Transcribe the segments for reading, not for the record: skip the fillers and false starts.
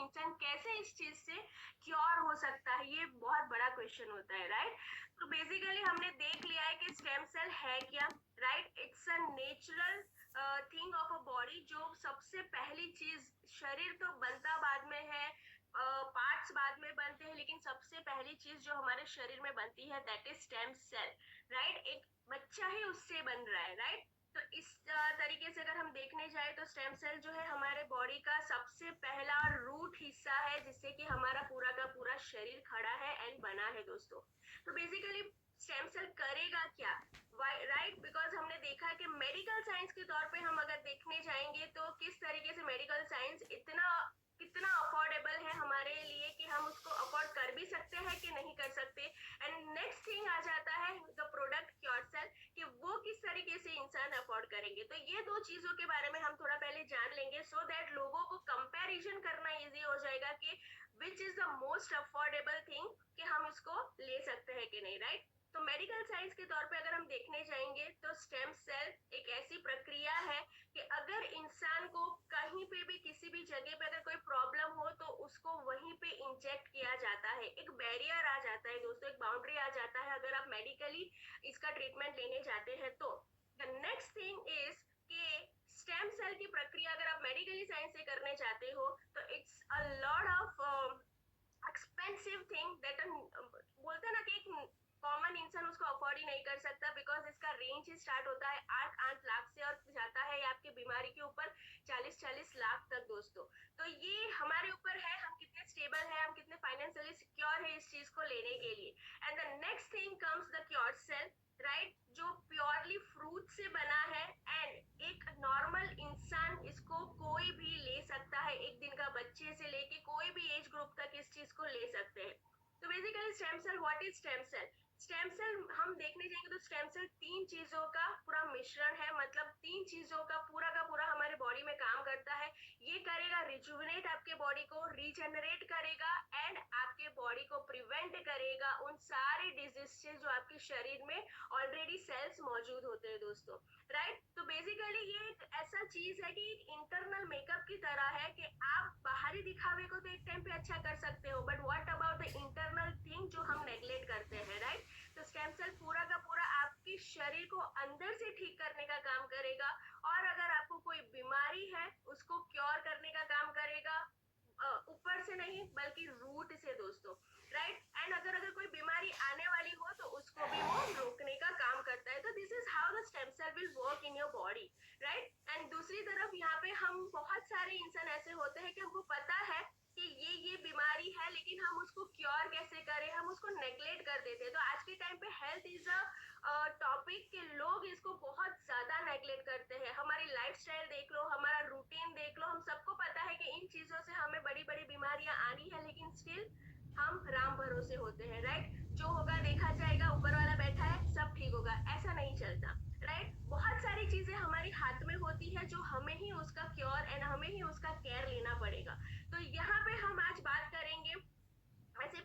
इंसान कैसे इस चीज से क्योर हो सकता है, ये बहुत बड़ा क्वेश्चन होता है, राइट। तो बेसिकली हमने देख लिया है कि स्टेम सेल है क्या, right. It's a natural thing of a body, जो सबसे पहली चीज, शरीर तो बनता बाद में है, पार्ट्स बाद में बनते हैं, लेकिन सबसे पहली चीज जो हमारे शरीर में बनती है that is stem cell, right. एक बच्चा ही उससे बन रहा है, राइट। तो इस तरीके से अगर हम देखने जाए तो स्टेम सेल जो है हमारे बॉडी का सबसे पहला रूट हिस्सा है, जिससे कि हमारा पूरा का पूरा शरीर खड़ा है एंड बना है दोस्तों। तो बेसिकली स्टेम सेल करेगा क्या, राइट, बिकॉज हमने देखा कि मेडिकल साइंस के तौर पे हम अगर देखने जाएंगे तो किस तरीके से मेडिकल साइंस इतना कितना अफोर्डेबल है हमारे लिए कि हम उसको अफोर्ड कर भी सकते हैं कि नहीं कर सकते। एंड नेक्स्ट थिंग आ जाता है द प्रोडक्ट क्योर सेल, कि वो किस तरीके से इंसान अफोर्ड करेंगे। तो ये दो चीजों के बारे में हम थोड़ा पहले जान लेंगे, सो दैट लोगों को कंपैरिजन करना इजी हो जाएगा कि which is the most affordable thing, कि हम इसको ले सकते हैं कि नहीं, राइट। तो मेडिकल साइंस के तौर पे अगर हम देखने जाएंगे तो स्टेम सेल एक ऐसी प्रक्रिया है कि अगर इंसान को कहीं पे भी किसी भी जगह पे अगर कोई प्रॉब्लम हो तो उसको वहीं पे इंजेक्ट किया जाता है। एक बैरियर आ जाता है दोस्तों, एक बाउंड्री आ जाता है अगर आप मेडिकली इसका ट्रीटमेंट लेने जाते हैं तो। द नेक्स्ट थिंग इज कि स्टेम सेल की प्रक्रिया अगर आप मेडिकली साइंस से करने चाहते हो तो it's a lot of expensive thing that, बोलते हैं ना कि एक कॉमन इंसान उसको अफोर्ड ही नहीं कर सकता, बिकॉज इसका रेंज ही स्टार्ट होता है 8-8 लाख से और जाता है आपके बीमारी के ऊपर 40-40 लाख तक दोस्तों। तो ये हमारे ऊपर है, हम कितने स्टेबल है, हम कितने फाइनेंशियली सिक्योर है इस चीज को लेने के लिए। And the next thing comes the cure cell, right, जो प्योरली फ्रूट से बना है। एंड एक नॉर्मल इंसान इसको कोई भी ले सकता है, एक दिन का बच्चे से लेके कोई भी एज ग्रुप तक इस चीज को ले सकते हैं। तो basically stem cell, what is stem cell? Stem cell हम देखने जाएंगे तो स्टेम सेल तीन चीजों का पूरा मिश्रण है, मतलब तीन चीजों का पूरा हमारे बॉडी में काम करता है। ये करेगा रिजुविनेट आपके बॉडी को, रीजनरेट करेगा एंड आपके बॉडी को प्रिवेंट करेगा उन सारे डिजीज से जो आपके शरीर में ऑलरेडी सेल्स मौजूद होते हैं दोस्तों, राइट। तो बेसिकली ये एक ऐसा चीज है कि एक इंटरनल मेकअप की तरह है कि आप बाहरी दिखावे को तो एक टाइम पे अच्छा कर सकते हो, but what about the internal thing जो हम नेग्लेक्ट करते हैं, राइट। तो स्टेम सेल पूरा का पूरा आपके शरीर को अंदर से ठीक करने का काम करेगा, और अगर आपको कोई बीमारी है उसको क्योर करने का काम करेगा, ऊपर से नहीं बल्कि रूट से दोस्तों, राइट। एंड अगर अगर कोई बीमारी आने वाली हो तो उसको भी वो रोकने का काम करता है। तो this is how the stem cell will work in your body, right. एंड दूसरी तरफ यहाँ पे हम बहुत सारे इंसान ऐसे होते हैं कि हमको पता है कि ये बीमारी है, लेकिन हम उसको क्योर कैसे करें, हम उसको नेग्लेक्ट कर देते हैं। तो आज के टाइम पे हेल्थ इज अ टॉपिक के लोग इसको बहुत ज्यादा नेग्लेक्ट करते हैं। हमारी लाइफस्टाइल देख लो, हमारा रूटीन देख लो, हम सबको पता है कि इन चीजों से हमें बड़ी बड़ी बीमारियां आनी है, लेकिन स्टिल हम राम भरोसे होते हैं, राइट। जो होगा देखा जाएगा, ऊपर वाला बैठा है, सब ठीक होगा, ऐसा नहीं चलता, राइट। बहुत सारी चीजें हमारे हाथ में होती है जो हमें ही उसका क्योर एंड हमें ही उसका केयर लेना पड़ेगा। तो यहाँ पे हम आज बात करेंगे ऐसे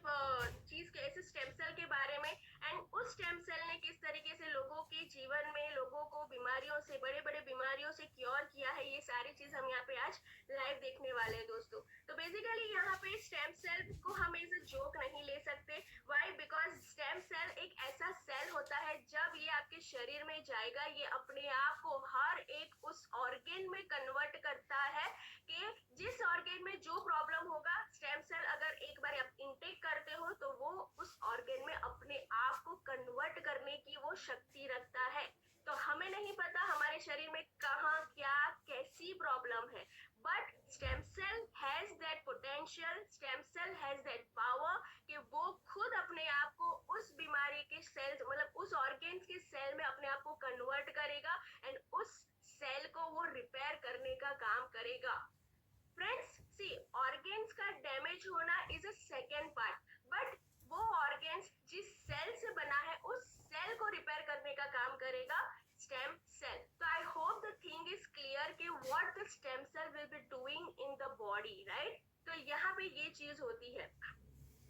चीज के, ऐसे स्टेम सेल के बारे में, एंड उस स्टेम सेल ने किस तरीके से लोगों के जीवन में लोगों को बीमारियों से, बड़े बड़े बीमारियों से क्योर किया है, ये सारी चीज हम यहाँ पे आज लाइव देखने वाले हैं दोस्तों। तो बेसिकली यहाँ पे स्टेम सेल को हम एज अ जोक नहीं ले सकते, वाई, बिकॉज स्टेम सेल एक ऐसा सेल होता है, जब ये आपके शरीर में जाएगा ये अपने आप को हर एक उस ऑर्गेन में कन्वर्ट करता है, कि जिस ऑर्गेन में जो प्रॉब्लम होगा, स्टेम सेल अगर एक बार आप इनटेक करते हो तो वो उस ऑर्गेन में अपने आप को कन्वर्ट करने की वो शक्ति रखता है। तो हमें नहीं पता हमारे शरीर में कहाँ क्या कैसी प्रॉब्लम है, but stem cell has that potential, stem cell has that power कि वो खुद अपने आप को उस बीमारी के सेल्स, मतलब उस ऑर्गेन्स के सेल में अपने आप को कन्वर्ट करेगा एंड उस सेल को वो रिपेयर करने का काम करेगा। फ्रेंड्स सी, ऑर्गेन्स का डैमेज होना is a second part, but वो ऑर्गेन्स जिस सेल से बना है उस सेल को रिपेयर करने का काम करेगा स्टेम सेल। तो I hope the thing is clear कि what the stem cell will be doing in the body, right. तो यहाँ पे ये चीज होती है।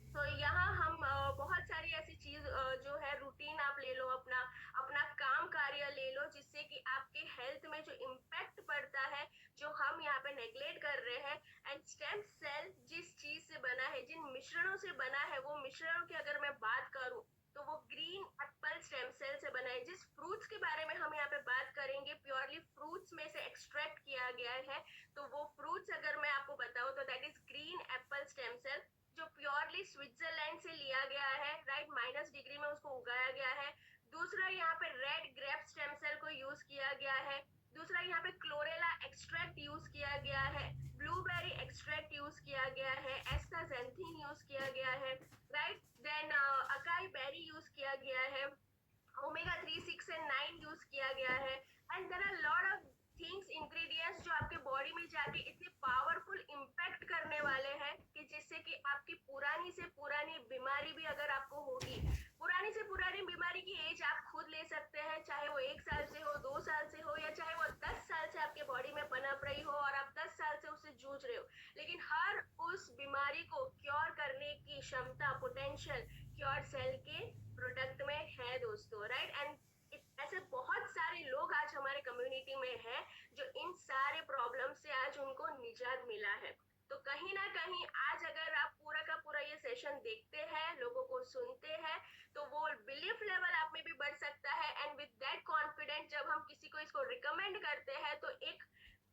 तो यहाँ हम बहुत सारी ऐसी चीज जो है रूटीन आप ले लो, अपना अपना काम कार्य ले लो, जिससे कि आपके हेल्थ में जो इम्पैक्ट पड़ता है, जो हम यहाँ पे नेग्लेक्ट कर रहे हैं। एंड स्टेम सेल जिस मिश्रणों से बना है, वो मिश्रणों की अगर मैं बात करूं तो वो ग्रीन एप्पल स्टेम सेल से बना है। जिस फ्रूट्स के बारे में हम यहाँ पे बात करेंगे प्योरली फ्रूट्स में से एक्सट्रैक्ट किया गया है, तो वो फ्रूट्स अगर मैं आपको बताऊं तो that is green apple stem cell, जो प्योरली स्विट्जरलैंड से लिया गया है, राइट, -डिग्री में उसको उगाया गया है। दूसरा यहाँ पे रेड ग्रेप स्टेम सेल को यूज किया गया है। दूसरा यहाँ पे क्लोरेला एक्सट्रैक्ट यूज किया गया है, ब्लूबेरी एक्सट्रैक्ट यूज किया गया है, एस्टाजेंथिन यूज किया गया है, right, then acai berry use किया गया है, ओमेगा 3, 6 एंड 9 यूज किया गया है। And there are lot of things, ingredients जो आपके बॉडी में जाके इतने पावरफुल इम्पैक्ट करने वाले हैं कि जिससे कि आपकी पुरानी से पुरानी बीमारी भी अगर आपको होगी, पुरानी से पुरानी बीमारी की एज आप खुद ले सकते हैं, चाहे वो 1 साल से हो, 2 साल से हो, या चाहे वो 10 साल से आपके बॉडी में पनप रही हो और आप 10 साल से उससे जूझ रहे हो, लेकिन हर उस बीमारी को क्योर करने की क्षमता, पोटेंशियल क्योर सेल के प्रोडक्ट में है दोस्तों, राइट। एंड ऐसे बहुत सारे लोग आज हमारे कम्युनिटी में हैं जो इन सारे प्रॉब्लम से आज उनको निजात मिला है। तो कहीं ना कहीं आज अगर आप पूरा का पूरा ये सेशन देखते हैं, लोगों को सुनते हैं, तो वो बिलीफ लेवल आप में भी बढ़ सकता है। एंड विद दैट कॉन्फिडेंस जब हम किसी को इसको रिकमेंड करते हैं तो एक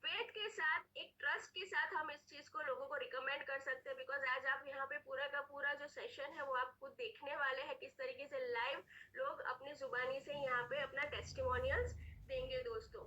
फेथ के साथ, एक ट्रस्ट के साथ हम इस चीज को लोगों को रिकमेंड कर सकते हैं। बिकॉज आज आप यहाँ पे पूरा का पूरा जो सेशन है वो आप खुद देखने वाले हैं किस तरीके से लाइव लोग अपनी जुबानी से यहाँ पे अपना टेस्टिमोनियल्स देंगे दोस्तों,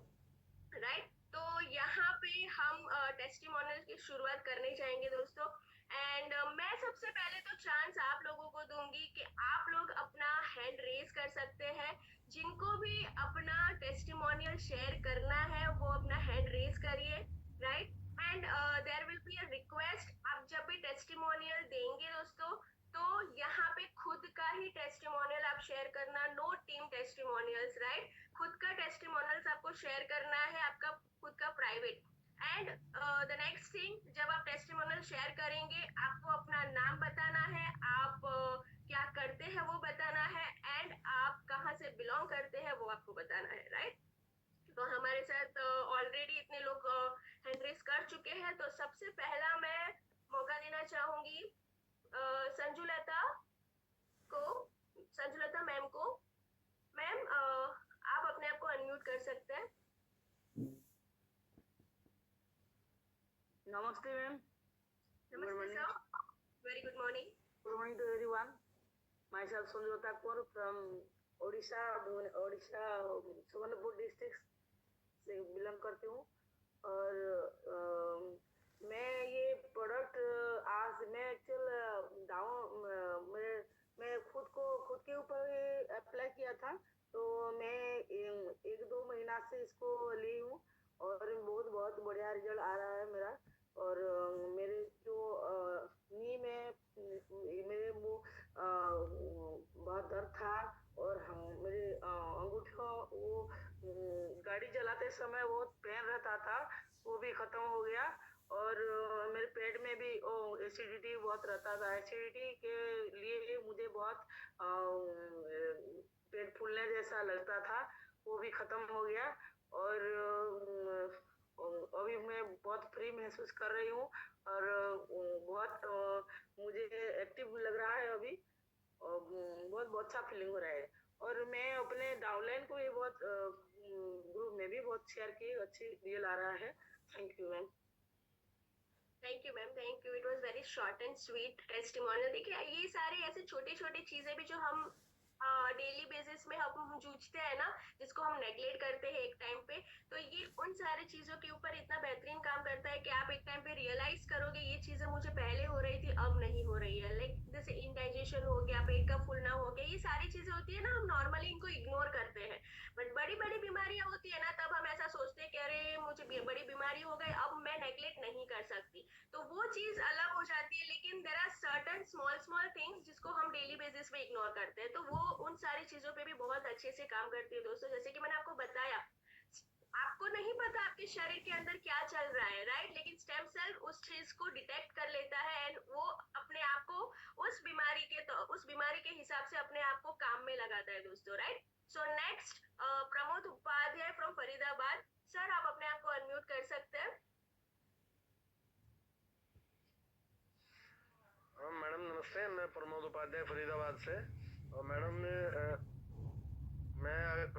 राइट। तो यहाँ पे हम टेस्टिमोनियल की शुरुआत करने चाहेंगे दोस्तों। एंड मैं सबसे पहले तो चांस आप लोगों को दूंगी कि आप लोग अपना हैंड रेज कर सकते हैं। जिनको भी अपना टेस्टिमोनियल शेयर करना है वो अपना हैंड रेज करिए, right. And there will be a request, आप जब भी टेस्टिमोनियल देंगे दोस्तों तो यहाँ पे खुद का ही टेस्टिमोनियल आप शेयर करना, नो टीम टेस्टिमोनियल्स, राइट। खुद का टेस्टिमोनियल्स आपको शेयर करना है, आपका खुद का private. And the next thing, जब आप टेस्टिमोनियल शेयर करेंगे आपको अपना नाम बताना है, आप क्या करते हैं वो बताना है, एंड आप कहाँ से बिलोंग करते हैं वो आपको बताना है, राइट। तो हमारे साथ ऑलरेडी इतने लोग हैंड रेज कर चुके हैं, तो सबसे पहला मैं मौका देना चाहूंगी संजुलता को, संजुलता मैम को। मैम आप अपने आप को अनम्यूट कर सकते हैं। नमस्ते मैम। नमस्ते sir, very good morning. Good morning to everyone. Myself Sanjota Kaur from Odisha, Subarnapur district से बिलोंग करती हूँ। और मैं ये प्रोडक्ट आज मैं एक्चुअल मैं खुद के ऊपर अप्लाई किया था, तो मैं 1-2 महीना से इसको ली हूँ और बहुत बढ़िया रिजल्ट आ रहा है मेरा। और मेरे जो नी में मेरे वो बहुत दर्द था, और मेरे अंगूठों वो गाड़ी चलाते समय बहुत पेन रहता था, वो भी खत्म हो गया। और मेरे पेट में भी एसिडिटी बहुत रहता था, एसिडिटी के लिए मुझे बहुत पेट फूलने जैसा लगता था, वो भी खत्म हो गया। और अभी मैं बहुत फ्री महसूस कर रही हूँ और बहुत मुझे एक्टिव लग रहा है अभी, और बहुत अच्छा फीलिंग हो रहा है। और मैं अपने डाउनलाइन को ये बहुत ग्रुप में भी बहुत शेयर की, अच्छी रियल आ रहा है। Thank you ma'am. Thank you ma'am, thank you. It was very short and sweet testimonial. देखिए ये सारी ऐसी छोटी छोटी चीजें भी जो हम डेली बेसिस में हम जूझते हैं ना, जिसको हम नेग्लेक्ट करते हैं एक टाइम पे, तो ये उन सारी चीजों के ऊपर इतना बेहतरीन काम करता है कि आप एक टाइम पे रियलाइज करोगे ये चीजें मुझे पहले हो रही थी अब नहीं हो रही है। लाइक जैसे इंडाइजेशन हो गया, पेट का फूलना हो गया, ये सारी चीजें होती है ना, हम नॉर्मली इनको इग्नोर करते हैं। बट बड़ी बड़ी बीमारियां होती है ना, तब हम ऐसा सोचते हैं कि अरे मुझे बड़ी बीमारी हो गई, अब मैं नेग्लेक्ट नहीं कर सकती, तो वो चीज अलग हो जाती है। लेकिन there are certain small small things जिसको हम डेली बेसिस पे इग्नोर करते हैं, तो वो उन सारी चीजों पे भी बहुत अच्छे से काम करती है दोस्तों। जैसे कि मैंने आपको बताया, आपको नहीं पता आपके शरीर के अंदर क्या चल रहा है, राइट, लेकिन स्टेम सेल उस चीज को डिटेक्ट कर लेता है एंड वो अपने आप को उस बीमारी के हिसाब से अपने आप को काम में लगाता है दोस्तों, right. So next Pramod Upadhyay from Faridabad. Sir आप अपने आप को अनम्यूट कर सकते हैं। मैडम प्रमोद उपाध्याय फरीदाबाद से। और मैडम ने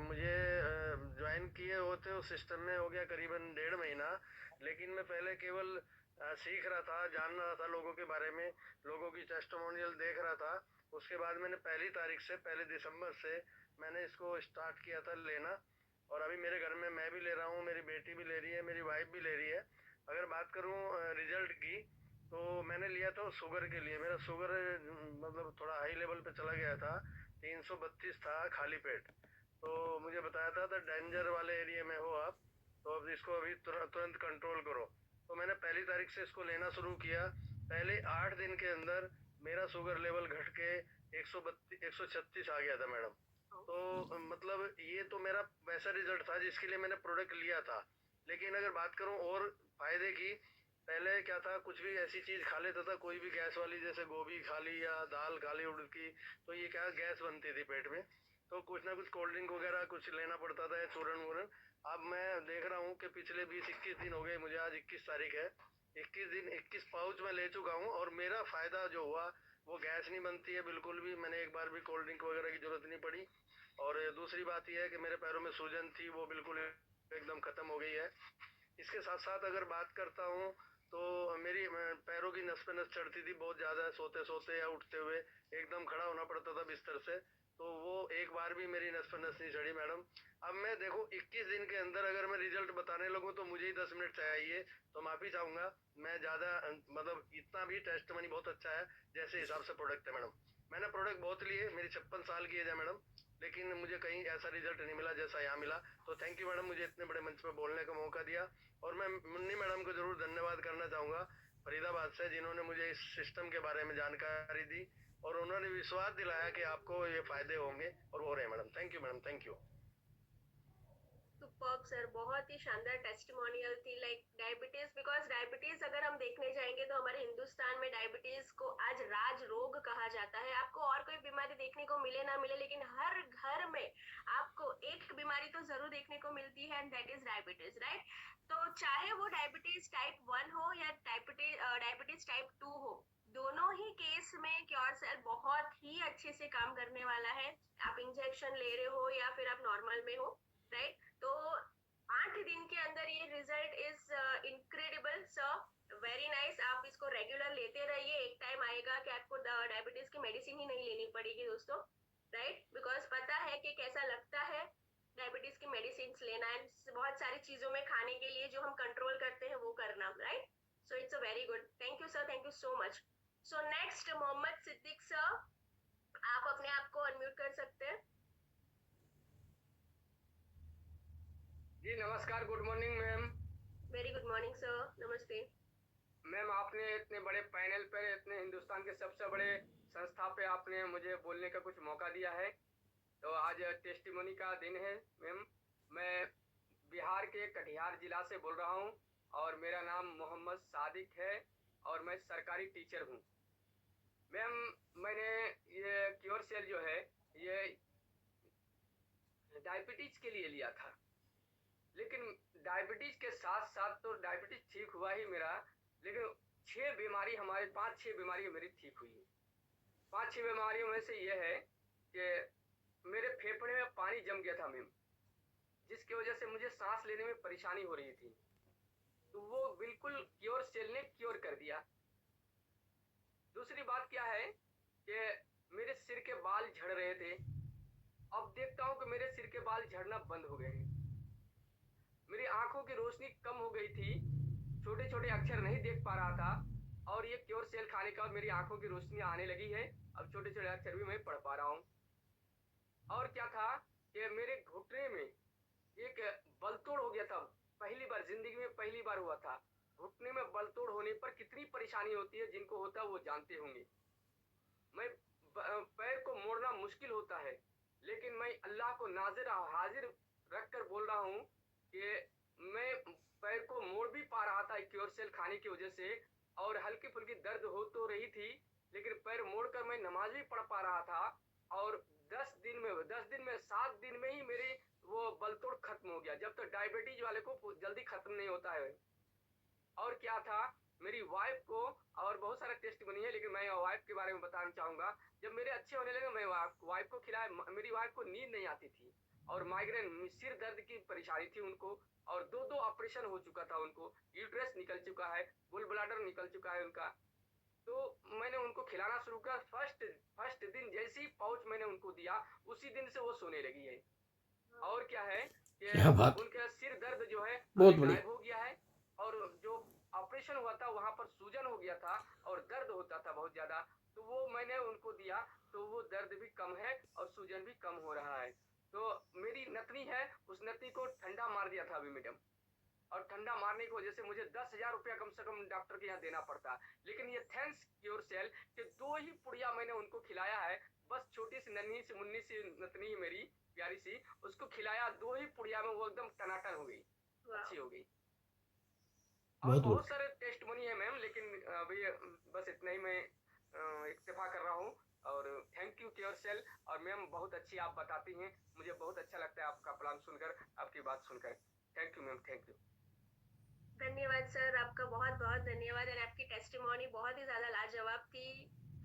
मुझे ज्वाइन किए होते उस सिस्टम में हो गया करीबन 1.5 महीना, लेकिन मैं पहले केवल सीख रहा था, जान रहा था लोगों के बारे में, लोगों की टेस्टिमोनियल देख रहा था। उसके बाद मैंने 1 दिसंबर से मैंने इसको स्टार्ट किया था लेना, और अभी मेरे घर में मैं भी ले रहा हूँ, मेरी बेटी भी ले रही है, मेरी वाइफ भी ले रही है। अगर बात करूँ रिजल्ट की, तो मैंने लिया था शुगर के लिए। मेरा शुगर मतलब थोड़ा हाई लेवल पे चला गया था, 332 था खाली पेट। तो मुझे बताया था डेंजर वाले एरिया में हो आप, तो अब इसको अभी तुरंत कंट्रोल करो। तो मैंने 1 तारीख से इसको लेना शुरू किया। पहले 8 दिन के अंदर मेरा शुगर लेवल घट के 136 आ गया था मैडम। तो मतलब ये तो मेरा वैसा रिजल्ट था जिसके लिए मैंने प्रोडक्ट लिया था। लेकिन अगर बात करूं और फायदे की, पहले क्या था, कुछ भी ऐसी चीज खा लेता था, कोई भी गैस वाली, जैसे गोभी खा ली या दाल खा ली उड़द की, तो ये क्या गैस बनती थी पेट में, तो कुछ ना कुछ कोल्ड ड्रिंक वगैरह कुछ लेना पड़ता था, चूरन वूरन। अब मैं देख रहा हूँ कि पिछले 20-21 दिन हो गए मुझे, आज 21 तारीख है, 21 दिन 21 पाउच मैं ले चुका हूँ, और मेरा फायदा जो हुआ वो गैस नहीं बनती है बिल्कुल भी। मैंने एक बार भी कोल्ड ड्रिंक वगैरह की जरूरत नहीं पड़ी। और दूसरी बात यह है कि मेरे पैरों में सूजन थी, वो बिल्कुल एकदम खत्म हो गई है। इसके साथ साथ अगर बात करता हूँ तो मेरी पैरों की नस पे नस चढ़ती थी बहुत ज्यादा, सोते सोते या उठते हुए एकदम खड़ा होना पड़ता था बिस्तर से, तो वो एक बार भी मेरी नस पे नस नहीं चढ़ी मैडम। अब मैं देखो 21 दिन के अंदर अगर मैं रिजल्ट बताने लगूं तो मुझे ही 10 मिनट चाहिए, तो माफी चाहूंगा। मैं ज्यादा मतलब इतना भी टेस्ट मनी बहुत अच्छा है जैसे हिसाब से प्रोडक्ट है मैडम। मैंने प्रोडक्ट बहुत लिए, मेरी 56 साल की एज है मैडम, लेकिन मुझे कहीं ऐसा रिजल्ट नहीं मिला जैसा यहाँ मिला। तो थैंक यू मैडम, मुझे इतने बड़े मंच पे बोलने का मौका दिया। और मैं मुन्नी मैडम को जरूर धन्यवाद करना चाहूंगा फरीदाबाद से, जिन्होंने मुझे इस सिस्टम के बारे में जानकारी दी और उन्होंने विश्वास दिलाया कि आपको ये फायदे होंगे, और हो रहे हैं madam. Thank you madam, thank you. Superb sir, बहुत ही शानदार टेस्टिमोनियल थी। लाइक डायबिटीज, बिकॉज डायबिटीज अगर हम देखने जाएंगे तो हमारे हिंदुस्तान में डायबिटीज को आज राज रोग कहा जाता है। आपको और कोई बीमारी देखने को मिले ना मिले, लेकिन हर घर में आपको एक बीमारी तो जरूर देखने को मिलती है, and that is diabetes, right. तो चाहे वो डायबिटीज टाइप 1 हो या डायबिटीज टाइप 2 हो, दोनों ही केस में क्योर सेल बहुत ही अच्छे से काम करने वाला है। आप इंजेक्शन ले रहे हो या फिर आप नॉर्मल में हो, राइट। तो 8 दिन के अंदर ये result is incredible sir, very nice. आप इसको रेगुलर लेते रहिए, एक टाइम आएगा कि आपको डायबिटीज की मेडिसिन ही नहीं लेनी पड़ेगी दोस्तों, राइट। बिकॉज पता है कि कैसा लगता है डायबिटीज की मेडिसिन लेना, एंड बहुत सारी चीजों में खाने के लिए जो हम कंट्रोल करते हैं वो करना, right. So it's a very good, thank you sir, thank you so much. So next Mohammad Siddique sir, आप अपने आप को अनम्यूट कर सकते हैं। जी नमस्कार, good morning ma'am. Very good morning sir, नमस्ते मैम, आपने इतने बड़े पैनल पर, इतने हिंदुस्तान के सबसे बड़े संस्था पे आपने मुझे बोलने का कुछ मौका दिया है। तो आज टेस्टिमोनी का दिन है मैम। मैं बिहार के कटिहार जिला से बोल रहा हूँ और मेरा नाम मोहम्मद सादिक है और मैं सरकारी टीचर हूँ। मैम, मैंने ये क्योर सेल जो है ये डायबिटीज के लिए लिया था, लेकिन डायबिटीज के साथ साथ तो डायबिटीज ठीक हुआ ही मेरा, लेकिन 5-6 बीमारी मेरी ठीक हुई है। 5-6 बीमारियों में से यह है कि मेरे फेफड़े में पानी जम गया था मैम, जिसकी वजह से मुझे सांस लेने में परेशानी हो रही थी, तो वो बिल्कुल क्योर सेल ने क्योर कर दिया। दूसरी बात क्या है कि मेरे सिर के बाल झड़ रहे थे, अब देखता हूँ कि मेरे सिर के बाल झड़ना बंद हो गए हैं। मेरी आंखों की रोशनी कम हो गई थी, छोटे छोटे अक्षर नहीं देख पा रहा था, और ये क्योर सेल खाने के बाद मेरी आंखों की रोशनी आने लगी है, अब छोटे छोटे अक्षर भी मैं पढ़ पा रहा हूँ। और क्या था कि मेरे घुटने में एक बलतोड़ हो गया था, पहली बार जिंदगी में पहली बार हुआ था। घुटने में बलतोड़ होने पर कितनी परेशानी होती है, जिनको होता है वो जानते होंगे। मैं पैर को मोड़ना मुश्किल होता है, लेकिन मैं अल्लाह को नाजिर हाजिर रख कर बोल रहा हूँ कि मैं पैर को मोड़ भी पा रहा था क्योर सेल खाने की वजह से, और हल्की फुल्की दर्द हो तो रही थी, लेकिन पैर मोड़कर मैं नमाज भी पढ़ पा रहा था। और 7 दिन में ही मेरी वो बलतोड़ खत्म हो गया, जब तक डायबिटीज वाले को जल्दी खत्म नहीं होता है। और क्या था मेरी वाइफ को, और बहुत सारे टेस्ट बनी है, लेकिन मैं वाइफ के बारे में बताना चाहूंगा। जब मेरे अच्छे होने लगे, मैं वाइफ को खिलाया, मेरी वाइफ को नींद नहीं आती थी, और माइग्रेन सिर दर्द की परेशानी थी उनको, और दो दो ऑपरेशन हो चुका था उनको, यूट्रस निकल चुका है, गोल ब्लाडर निकल चुका है उनका। तो मैंने उनको खिलाना शुरू किया। फर्स्ट दिन जैसे ही पाउच मैंने उनको दिया, उसी दिन से वो सोने लगी है। और क्या है कि क्या बात, उनका सिर दर्द जो है बहुत अभी बढ़िया। गायब हो गया है, और जो ऑपरेशन हुआ था वहां पर सूजन हो गया था और दर्द होता था बहुत ज्यादा, तो वो मैंने उनको दिया, तो वो दर्द भी कम है और सूजन भी कम हो रहा है। तो मेरी नतनी है, उस नतनी को ठंडा मार दिया था अभी मैडम, और ठंडा मारने की वजह से मुझे 10,000 रुपया कम से कम डॉक्टर के यहाँ देना पड़ता। लेकिन ये थैंक्स योर सेल कि 2 ही पुड़िया मैंने उनको खिलाया है, बस छोटी सी नन्ही सी मुन्नी सी नतनी है मेरी प्यारी सी, उसको खिलाया 2 ही पुड़िया में, वो एकदम टनाटन हो गई, अच्छी हो गई। और बहुत बहुत बढ़िया। सारे टेस्ट बनी है मैम, लेकिन अभी बस इतना ही मैं इक्तफा कर रहा हूँ। और थैंक यू केयर सेल, और मैम बहुत अच्छी आप बताती हैं, मुझे बहुत अच्छा लगता है आपका प्लान सुनकर, आपकी बात सुनकर। Thank you ma'am, thank you. धन्यवाद सर, आपका बहुत बहुत धन्यवाद। और आपकी टेस्टिमोनी बहुत ही ज्यादा लाजवाब थी।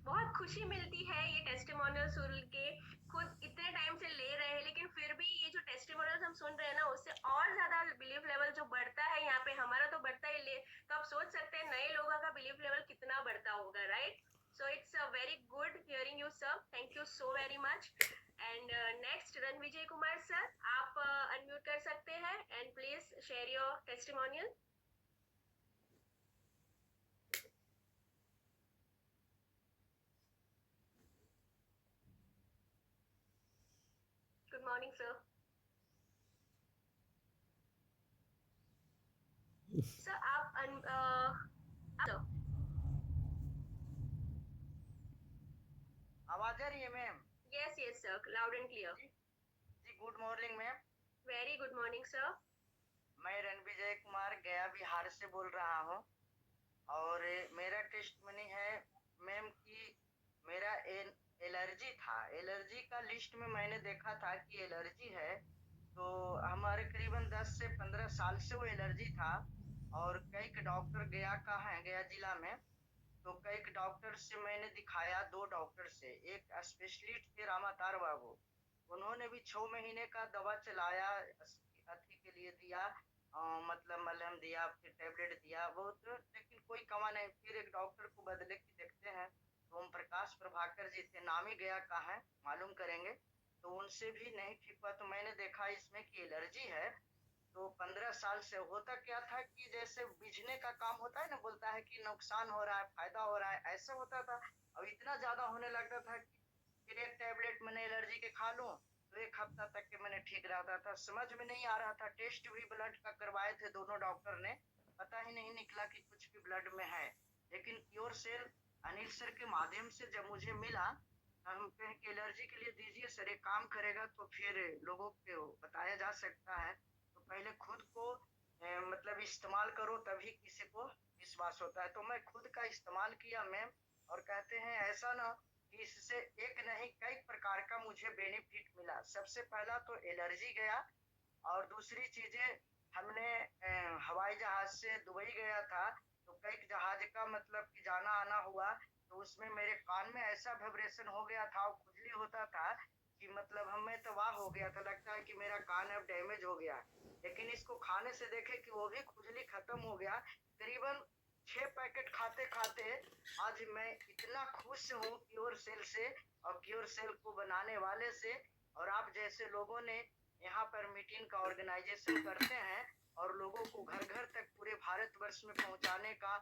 बहुत खुशी मिलती है ये टेस्टिमोनियल सुन के। खुद इतने टाइम से ले रहे हैं, लेकिन फिर भी ये जो टेस्टिमोनियल हम सुन रहे हैं ना, उससे और ज्यादा बिलीफ लेवल जो बढ़ता है यहाँ पे, हमारा तो बढ़ता ही ले, तो आप सोच सकते हैं नए लोगों का बिलीफ लेवल कितना बढ़ता होगा, right? So it's a very good hearing you sir, thank you so very much. And next Ranvijay Kumar sir, आप अनम्यूट कर सकते हैं and please share your testimonial. Good morning, sir. Sir, sir. आवाज आ रही है ma'am? Yes, yes, sir. Loud and clear. जी good morning ma'am. Very good morning, sir. मैं रणविजय कुमार गया बिहार से बोल रहा हूँ, और मेरा टेस्ट मनी है मैम कि मेरा एलर्जी था। एलर्जी का लिस्ट में मैंने देखा था कि एलर्जी है, तो हमारे करीबन 10 से 15 साल से वो एलर्जी था, और कई डॉक्टर गया का है, गया जिला में, तो कई डॉक्टर से मैंने दिखाया, 2 डॉक्टर से, एक स्पेशलिस्ट थे रामातार बाबू, उन्होंने भी 6 महीने का दवा चलाया, अथी के लिए दिया, मतलब मलहम दिया, फिर टेबलेट दिया बहुत, लेकिन कोई कमा नहीं। फिर एक डॉक्टर को बदले के देखते हैं, तो ओम प्रकाश प्रभाकर जी थे, नाम ही गया का है, मालूम करेंगे, तो उनसे भी नहीं ठीक हुआ। तो मैंने देखा इसमें कि एलर्जी है। तो 15 साल से होता क्या था कि जैसे बिजने का काम होता है ना, बोलता है कि नुकसान हो रहा है, फायदा हो रहा है, ऐसा होता था। अब इतना ज्यादा होने लगता था कि फिर एक टैबलेट मैंने एलर्जी के खा लूं, तो 1 हफ्ता तक के मैंने ठीक रहता था, समझ में नहीं आ रहा था। टेस्ट भी ब्लड का करवाए थे दोनों डॉक्टर ने, पता ही नहीं निकला कि कुछ भी ब्लड में है। लेकिन क्योर सेल अनिल सर के माध्यम से जब मुझे मिला, हम कहें कि एलर्जी के लिए दीजिए सर, ये काम करेगा तो फिर लोगों को बताया जा सकता है। तो पहले खुद को मतलब इस्तेमाल करो, तभी किसी को विश्वास होता है। तो मैं खुद का इस्तेमाल किया मैम, और कहते हैं ऐसा ना कि इससे एक नहीं कई प्रकार का मुझे बेनिफिट मिला। सबसे पहला तो एलर्जी गया, और दूसरी चीजें हमने हवाई जहाज से दुबई गया था, तो कई जहाज का मतलब कि जाना आना हुआ, तो उसमें मेरे कान में ऐसा वाइब्रेशन हो गया था और खुजली होता था कि मतलब हमें तो वाह हो गया था, लगता है कि मेरा कान अब डैमेज हो गया। लेकिन इसको खाने से देखे कि वो भी खुजली खत्म हो गया। करीबन 6 पैकेट खाते खाते आज मैं इतना खुश हूँ क्योर सेल से, और क्योर सेल को बनाने वाले से, और आप जैसे लोगों ने यहाँ पर मीटिंग का ऑर्गेनाइजेशन करते हैं, और लोगों को घर घर तक पूरे भारतवर्ष में पहुँचाने का,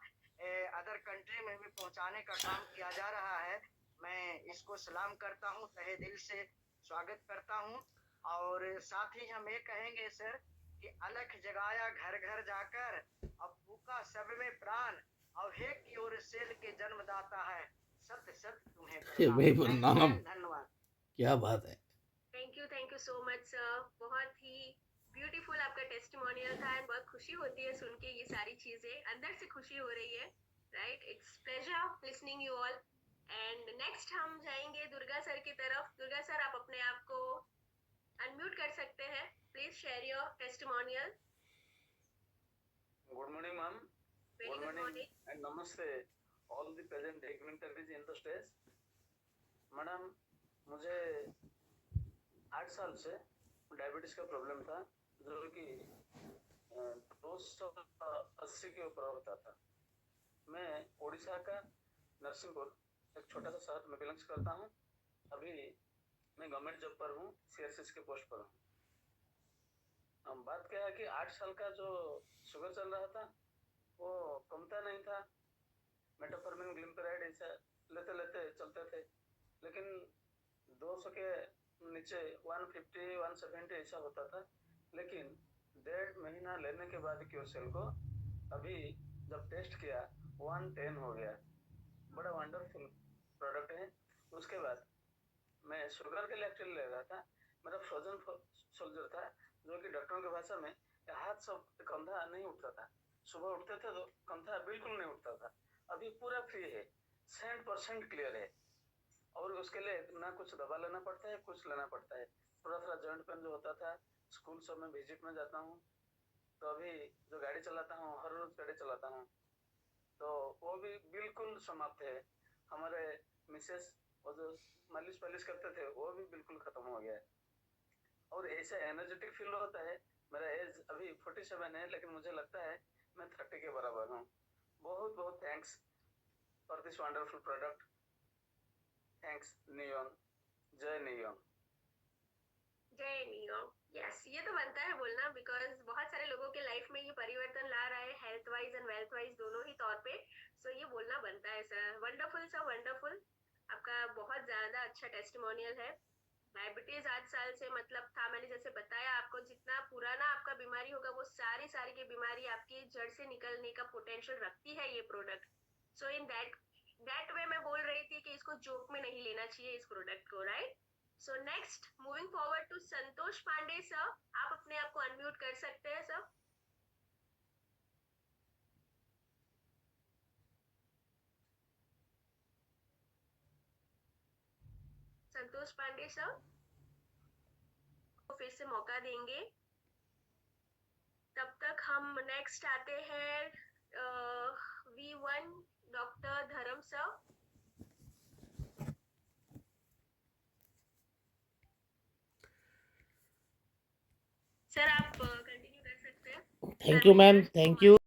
अदर कंट्री में भी पहुँचाने का काम किया जा रहा है। मैं इसको सलाम करता हूँ, तहे दिल से स्वागत करता हूँ। और साथ ही हम ये कहेंगे सर कि अलख जगाया घर घर जाकर, अब फूका सब में प्राण, अब हे क्योर सेल के जन्मदाता है, सत्य सत्य तुम्हें प्रणाम। धन्यवाद। क्या बात है। Thank you so much sir. बहुत ही ब्यूटीफुल आपका टेस्टिमोनियल था, एंड बहुत खुशी होती है सुन के ये सारी चीजें, अंदर से खुशी हो रही है, right? It's pleasure listening you all. And next हम जाएंगे दुर्गा सर की तरफ। दुर्गा सर, आप अपने आप को अनम्यूट कर सकते हैं, please share your testimonial. Good morning ma'am. Very Good morning. and namaste all the present dignitaries in the stage. Madam, मुझे 8 साल से डायबिटीज का प्रॉब्लम था जो कि 280 के ऊपर होता था। मैं उड़ीसा का नरसिंहपुर एक छोटा सा शहर में बिलोंग्स करता हूँ। अभी मैं गवर्नमेंट जॉब पर हूँ, सीआरसीएस के पोस्ट पर हूँ। बात क्या है कि 8 साल का जो शुगर चल रहा था वो कमता नहीं था। मेटाफॉर्मिन, ग्लिम्पेराइड ऐसा लेते लेते चलते थे, लेकिन 200 के नीचे 150, 170 ऐसा होता था। लेकिन 1.5 महीना लेने के बाद क्योरसेल को अभी जब टेस्ट किया 110 हो गया। बड़ा वंडरफुल प्रोडक्ट है। उसके बाद मैं शुगर के लिए एक्चुअली ले रहा था। मेरा फ्रोजन सोल्जर था जो कि डॉक्टरों की भाषा में हाथ सब कंधा नहीं उठता था। सुबह उठते थे तो कंधा बिल्कुल नहीं उठता था। अभी पूरा फ्री है, 100% क्लियर है। और उसके लिए ना कुछ दवा लेना पड़ता है, कुछ लेना पड़ता है। थोड़ा थोड़ा जॉइंट पेन जो होता था, स्कूल सब में विजिट में जाता हूँ तो अभी जो गाड़ी चलाता हूँ, हर रोज गाड़ी चलाता हूँ तो वो भी बिल्कुल समाप्त है। हमारे मिसेस वो जो मालिश पालिश करते थे वो भी बिल्कुल खत्म हो गया है और ऐसा एनर्जेटिक फील होता है। मेरा एज अभी 47 है, लेकिन मुझे लगता है मैं 30 के बराबर हूँ। बहुत बहुत thanks for this wonderful product. Thanks neon. जय नियॉन। जय नियॉन। यस, ये तो बनता है बोलना, बिकॉज बहुत सारे लोगों के लाइफ में ये परिवर्तन ला रहा है, health wise and wealth wise दोनों ही तौर पे। सो ये बोलना बनता है सर। Wonderful sir, wonderful. आपका बहुत ज्यादा अच्छा टेस्टिमोनियल है। डायबिटीज 8 साल से मतलब था, मैंने जैसे बताया आपको, जितना पुराना आपका बीमारी होगा वो सारी सारी की बीमारी आपकी जड़ से निकलने का पोटेंशियल रखती है ये product. So in that way मैं बोल रही थी कि इसको जोक में नहीं लेना चाहिए इस प्रोडक्ट को, right? So next moving forward to Santosh Pandey sir. आप अपने आप को अनम्यूट कर सकते हैं सर। संतोष पांडे सर को फिर से मौका देंगे। तब तक हम नेक्स्ट आते हैं V1 डॉक्टर धर्म सर। सर आप कंटिन्यू कर सकते हैं। Thank you ma'am, thank you.